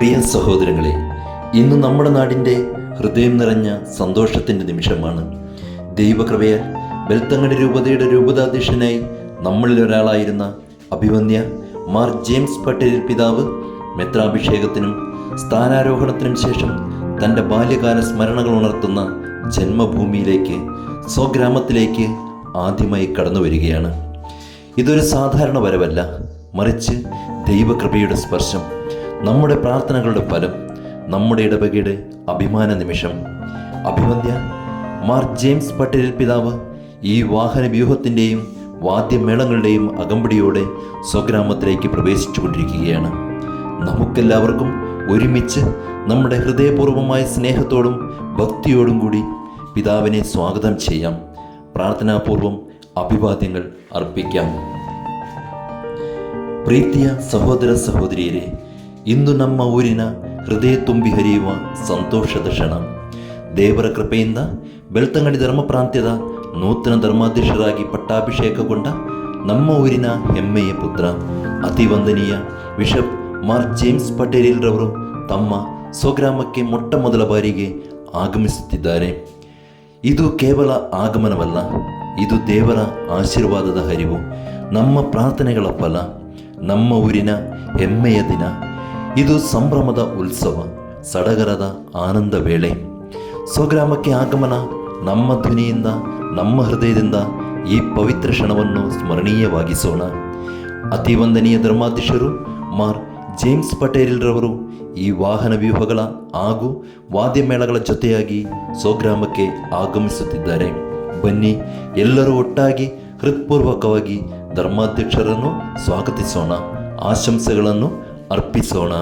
പ്രിയ സഹോദരങ്ങളെ, ഇന്ന് നമ്മുടെ നാടിൻ്റെ ഹൃദയം നിറഞ്ഞ സന്തോഷത്തിൻ്റെ നിമിഷമാണ്. ദൈവകൃപയാൽ ബെൽത്തങ്ങടി രൂപതയുടെ രൂപതാധ്യക്ഷനായി നമ്മളിൽ ഒരാളായിരുന്ന അഭിവന്യ മാർ ജെയിംസ് പട്ടേൽ പിതാവ് മെത്രാഭിഷേകത്തിനും സ്ഥാനാരോഹണത്തിനും ശേഷം തൻ്റെ ബാല്യകാല സ്മരണകൾ ഉണർത്തുന്ന ജന്മഭൂമിയിലേക്ക്, സ്വഗ്രാമത്തിലേക്ക് ആദ്യമായി കടന്നു വരികയാണ്. ഇതൊരു സാധാരണ വരവല്ല, മറിച്ച് ദൈവകൃപയുടെ സ്പർശം, നമ്മുടെ പ്രാർത്ഥനകളുടെ ഫലം, നമ്മുടെ ഇടവകയുടെ അഭിമാന നിമിഷം. അഭിവന്യ മാർ ജെയിംസ് പട്ടേൽ പിതാവ് ഈ വാഹന വ്യൂഹത്തിൻ്റെയും വാദ്യമേളങ്ങളുടെയും അകമ്പടിയോടെ സ്വഗ്രാമത്തിലേക്ക് പ്രവേശിച്ചു കൊണ്ടിരിക്കുകയാണ്. നമുക്കെല്ലാവർക്കും ഒരുമിച്ച് നമ്മുടെ ഹൃദയപൂർവമായ സ്നേഹത്തോടും ഭക്തിയോടും കൂടി പിതാവിനെ സ്വാഗതം ചെയ്യാം. പ്രാർത്ഥനാപൂർവം അഭിവാദ്യങ്ങൾ അർപ്പിക്കാം. ಪ್ರೀತಿಯ ಸಹೋದರ ಸಹೋದರಿಯರೇ, ಇಂದು ನಮ್ಮ ಊರಿನ ಹೃದಯ ತುಂಬಿ ಹರಿಯುವ ಸಂತೋಷದ ಕ್ಷಣ. ದೇವರ ಕೃಪೆಯಿಂದ ಬೆಳ್ತಂಗಡಿ ಧರ್ಮ ಪ್ರಾಂತ್ಯದ ನೂತನ ಧರ್ಮಾಧ್ಯಕ್ಷರಾಗಿ ಪಟ್ಟಾಭಿಷೇಕಗೊಂಡ ನಮ್ಮ ಊರಿನ ಹೆಮ್ಮೆಯ ಪುತ್ರ ಅತಿವಂದನೀಯ ಬಿಷಪ್ ಮಾರ್ ಜೇಮ್ಸ್ ಪಟೇಲ್ರವರು ತಮ್ಮ ಸ್ವಗ್ರಾಮಕ್ಕೆ ಮೊಟ್ಟ ಮೊದಲ ಬಾರಿಗೆ ಆಗಮಿಸುತ್ತಿದ್ದಾರೆ. ಇದು ಕೇವಲ ಆಗಮನವಲ್ಲ, ಇದು ದೇವರ ಆಶೀರ್ವಾದದ ಹರಿವು, ನಮ್ಮ ಪ್ರಾರ್ಥನೆಗಳ ಫಲ, ನಮ್ಮ ಊರಿನ ಹೆಮ್ಮೆಯ ದಿನ. ಇದು ಸಂಭ್ರಮದ ಉತ್ಸವ, ಸಡಗರದ ಆನಂದ ವೇಳೆ. ಸ್ವಗ್ರಾಮಕ್ಕೆ ಆಗಮನ, ನಮ್ಮ ಧ್ವನಿಯಿಂದ, ನಮ್ಮ ಹೃದಯದಿಂದ ಈ ಪವಿತ್ರ ಕ್ಷಣವನ್ನು ಸ್ಮರಣೀಯವಾಗಿಸೋಣ. ಅತಿವಂದನೀಯ ಧರ್ಮಾಧ್ಯಕ್ಷರು ಮಾರ್ ಜೇಮ್ಸ್ ಪಟೇಲ್ರವರು ಈ ವಾಹನ ವ್ಯೂಹಗಳ ಹಾಗೂ ವಾದ್ಯಮೇಳಗಳ ಜೊತೆಯಾಗಿ ಸ್ವಗ್ರಾಮಕ್ಕೆ ಆಗಮಿಸುತ್ತಿದ್ದಾರೆ. ಬನ್ನಿ, ಎಲ್ಲರೂ ಒಟ್ಟಾಗಿ ಹೃತ್ಪೂರ್ವಕವಾಗಿ ಧರ್ಮಾಧ್ಯಕ್ಷರನ್ನು ಸ್ವಾಗತಿಸೋಣ, ಆಶಂಸೆಗಳನ್ನು ಅರ್ಪಿಸೋಣ.